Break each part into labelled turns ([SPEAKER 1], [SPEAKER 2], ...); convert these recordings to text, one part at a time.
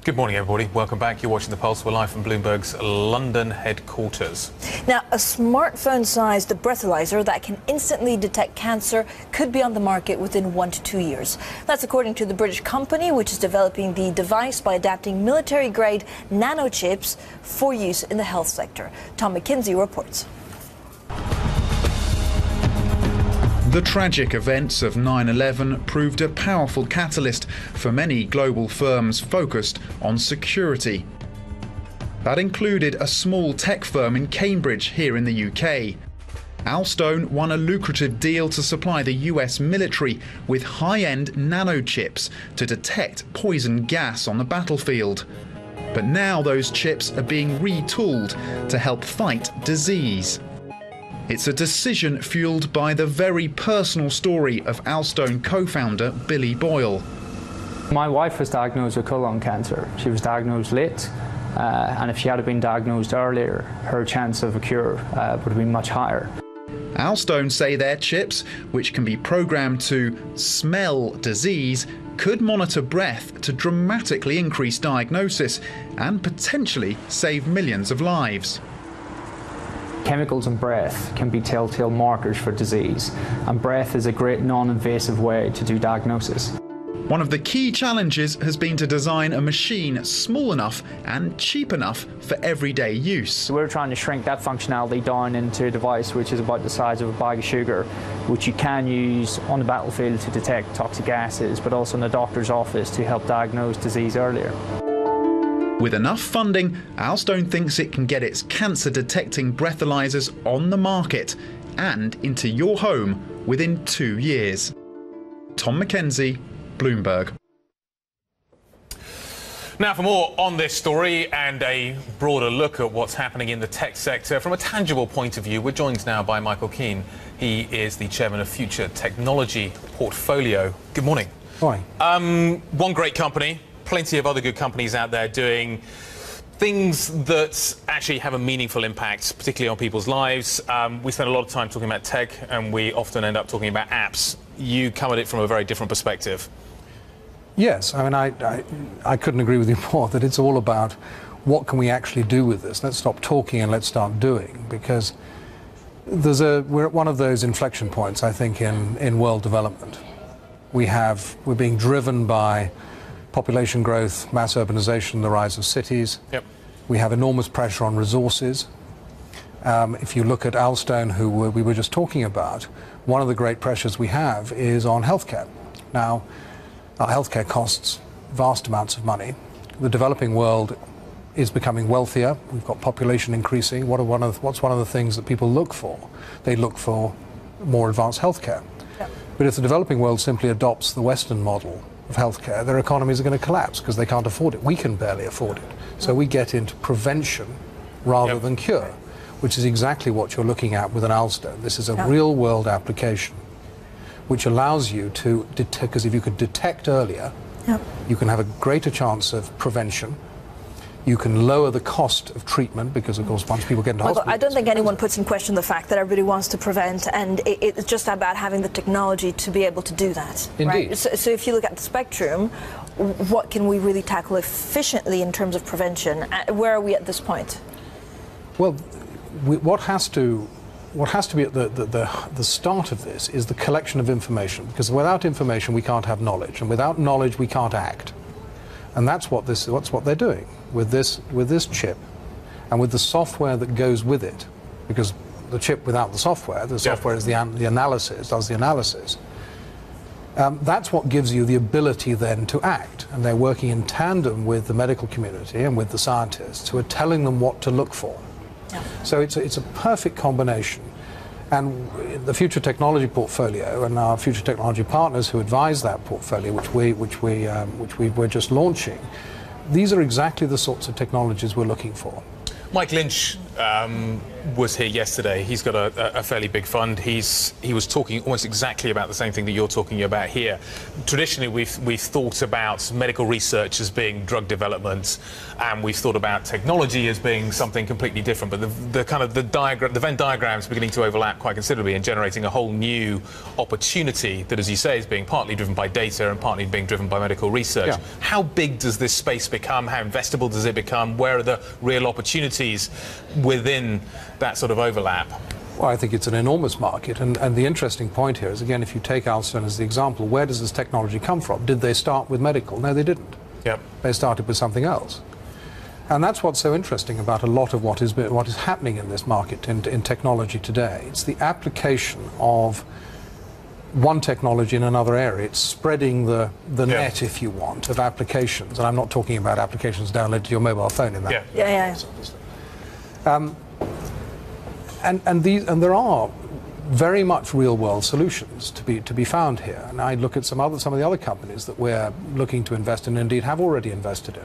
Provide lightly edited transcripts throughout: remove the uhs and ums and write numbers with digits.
[SPEAKER 1] Good morning, everybody. Welcome back. You're watching The Pulse. We're live from Bloomberg's London headquarters.
[SPEAKER 2] Now, a smartphone-sized breathalyzer that can instantly detect cancer could be on the market within 1 to 2 years. That's according to the British company, which is developing the device by adapting military-grade nanochips for use in the health sector. Tom McKenzie reports.
[SPEAKER 3] The tragic events of 9/11 proved a powerful catalyst for many global firms focused on security. That included a small tech firm in Cambridge here in the UK. Alstone won a lucrative deal to supply the US military with high-end nanochips to detect poison gas on the battlefield. But now those chips are being retooled to help fight disease. It's a decision fueled by the very personal story of Alstone co-founder Billy Boyle.
[SPEAKER 4] My wife was diagnosed with colon cancer. She was diagnosed late, and if she had been diagnosed earlier, her chance of a cure would have been much higher.
[SPEAKER 3] Alstone say their chips, which can be programmed to smell disease, could monitor breath to dramatically increase diagnosis and potentially save millions of lives.
[SPEAKER 4] Chemicals in breath can be telltale markers for disease, and breath is a great non-invasive way to do diagnosis.
[SPEAKER 3] One of the key challenges has been to design a machine small enough and cheap enough for everyday use.
[SPEAKER 4] So we're trying to shrink that functionality down into a device which is about the size of a bag of sugar, which you can use on the battlefield to detect toxic gases, but also in the doctor's office to help diagnose disease earlier.
[SPEAKER 3] With enough funding, Alstone thinks it can get its cancer-detecting breathalyzers on the market and into your home within 2 years. Tom McKenzie, Bloomberg.
[SPEAKER 1] Now, for more on this story and a broader look at what's happening in the tech sector from a tangible point of view, we're joined now by Michael Keane. He is the chairman of Future Technology Portfolio. Good morning.
[SPEAKER 5] Morning.
[SPEAKER 1] One great company. Plenty of other good companies out there doing things that actually have a meaningful impact, particularly on people's lives. We spend a lot of time talking about tech, and we often end up talking about apps. You come at it from a very different perspective.
[SPEAKER 5] Yes, I mean, I couldn't agree with you more that it's all about what can we actually do with this. Let's stop talking and let's start doing, because we're at one of those inflection points, I think, in world development. We're being driven by population growth, mass urbanization, the rise of cities.
[SPEAKER 1] Yep.
[SPEAKER 5] We have enormous pressure on resources. If you look at Alstone, who we were just talking about, one of the great pressures we have is on healthcare. Now, our healthcare costs vast amounts of money. The developing world is becoming wealthier. We've got population increasing. What's one of the things that people look for? They look for more advanced healthcare. Yep. But if the developing world simply adopts the Western model of healthcare, their economies are going to collapse because they can't afford it. We can barely afford it. So we get into prevention rather than cure, which is exactly what you're looking at with an Alstone. This is a real-world application which allows you to detect, because if you could detect earlier, you can have a greater chance of prevention. You can lower the cost of treatment because, of course, once people get into hospital...
[SPEAKER 2] I don't think anyone puts in question the fact that everybody wants to prevent, and it's just about having the technology to be able to do that.
[SPEAKER 5] Indeed.
[SPEAKER 2] Right? So if you look at the spectrum, what can we really tackle efficiently in terms of prevention? Where are we at this point?
[SPEAKER 5] Well, what has to be at the start of this is the collection of information, because without information we can't have knowledge, and without knowledge we can't act. And that's what they're doing with this chip, and with the software that goes with it, because the chip without the software is the analysis, does the analysis. That's what gives you the ability then to act, and they're working in tandem with the medical community and with the scientists who are telling them what to look for. Yeah. So it's a perfect combination. And the Future Technology Portfolio and our Future Technology partners who advise that portfolio, which we're just launching, these are exactly the sorts of technologies we're looking for.
[SPEAKER 1] Mike Lynch was here yesterday. He's got a fairly big fund. He was talking almost exactly about the same thing that you're talking about here. Traditionally, we've thought about medical research as being drug development, and we've thought about technology as being something completely different. But the Venn diagrams are beginning to overlap quite considerably and generating a whole new opportunity that, as you say, is being partly driven by data and partly being driven by medical research.
[SPEAKER 5] Yeah.
[SPEAKER 1] How big does this space become? How investable does it become? Where are the real opportunities within that sort of overlap?
[SPEAKER 5] Well, I think it's an enormous market, and the interesting point here is, again, if you take Alstom as the example, where does this technology come from? Did they start with medical? No, they didn't.
[SPEAKER 1] Yep.
[SPEAKER 5] They started with something else. And that's what's so interesting about a lot of what is happening in this market in technology today. It's the application of one technology in another area. It's spreading the net, if you want, of applications. And I'm not talking about applications downloaded to your mobile phone in that.
[SPEAKER 2] Yeah.
[SPEAKER 5] And there are very much real-world solutions to be found here. And I look at some of the other companies that we're looking to invest in, and indeed have already invested in.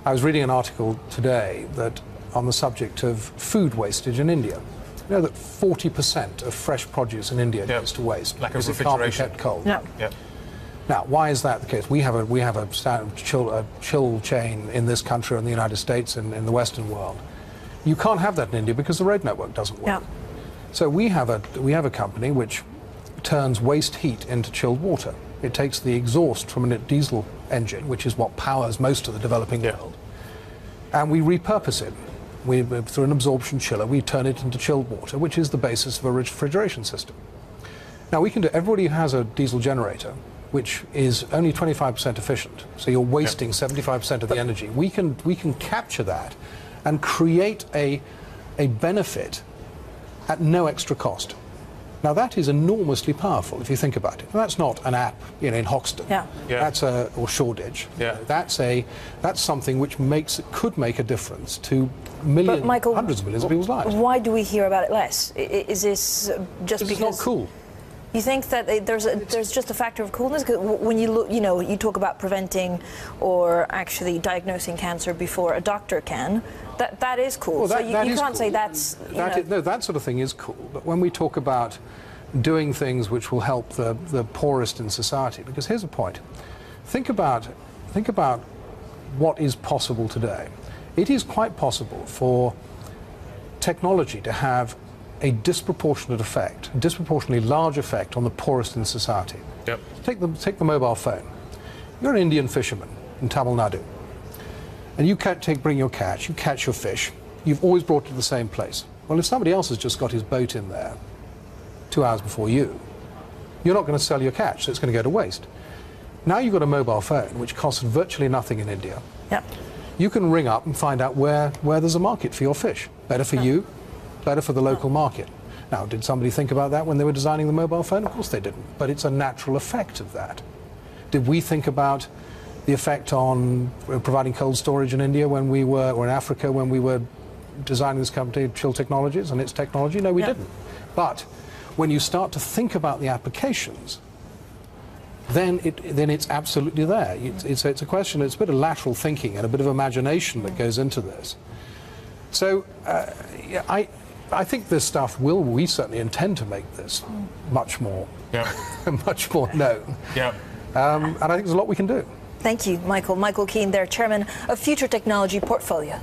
[SPEAKER 5] I was reading an article today that on the subject of food wastage in India. You know that 40% of fresh produce in India goes to waste because it can't be kept cold.
[SPEAKER 2] Yeah.
[SPEAKER 1] Yep.
[SPEAKER 5] Now, why is that the case? We have a standard chill chain in this country, in the United States, and in the Western world. You can't have that in India because the road network doesn't work.
[SPEAKER 2] Yeah.
[SPEAKER 5] So we have a company which turns waste heat into chilled water. It takes the exhaust from a diesel engine, which is what powers most of the developing world, and we repurpose it. Through an absorption chiller, we turn it into chilled water, which is the basis of a refrigeration system. Now, everybody has a diesel generator, which is only 25% efficient, so you're wasting 75% of the energy. We can capture that and create a benefit at no extra cost. Now, that is enormously powerful if you think about it. That's not an app, in Hoxton.
[SPEAKER 2] Yeah.
[SPEAKER 5] That's or Shoreditch.
[SPEAKER 1] Yeah.
[SPEAKER 5] That's something which could make a difference to millions,
[SPEAKER 2] But Michael,
[SPEAKER 5] hundreds of millions of people's lives.
[SPEAKER 2] Why do we hear about it less? Is this just because
[SPEAKER 5] it's not cool?
[SPEAKER 2] You think that there's just a factor of coolness? 'Cause when you look, you talk about preventing or actually diagnosing cancer before a doctor can. That is cool.
[SPEAKER 5] Well,
[SPEAKER 2] so you can't
[SPEAKER 5] cool.
[SPEAKER 2] say that's.
[SPEAKER 5] No, that sort of thing is cool. But when we talk about doing things which will help the poorest in society, because here's the point: think about what is possible today. It is quite possible for technology to have a disproportionate effect, a disproportionately large effect on the poorest in society.
[SPEAKER 1] Yep.
[SPEAKER 5] Take the mobile phone. You're an Indian fisherman in Tamil Nadu, and you bring your catch, you catch your fish, you've always brought it to the same place. Well, if somebody else has just got his boat in there 2 hours before you're not going to sell your catch, so it's going to go to waste. Now you've got a mobile phone, which costs virtually nothing in India.
[SPEAKER 2] Yep.
[SPEAKER 5] You can ring up and find out where there's a market for your fish. Better for you, better for the local market. Now, did somebody think about that when they were designing the mobile phone? Of course they didn't, but it's a natural effect of that. Did we think about the effect on providing cold storage in India or in Africa when we were designing this company, Chill Technologies, and its technology? No, we didn't. But when you start to think about the applications, then it's absolutely there. It's a question, it's a bit of lateral thinking and a bit of imagination that goes into this. So I think this stuff we certainly intend to make this much more known.
[SPEAKER 1] Yeah.
[SPEAKER 5] And I think there's a lot we can do.
[SPEAKER 2] Thank you, Michael. Michael Keane there, Chairman of Future Technology Portfolio.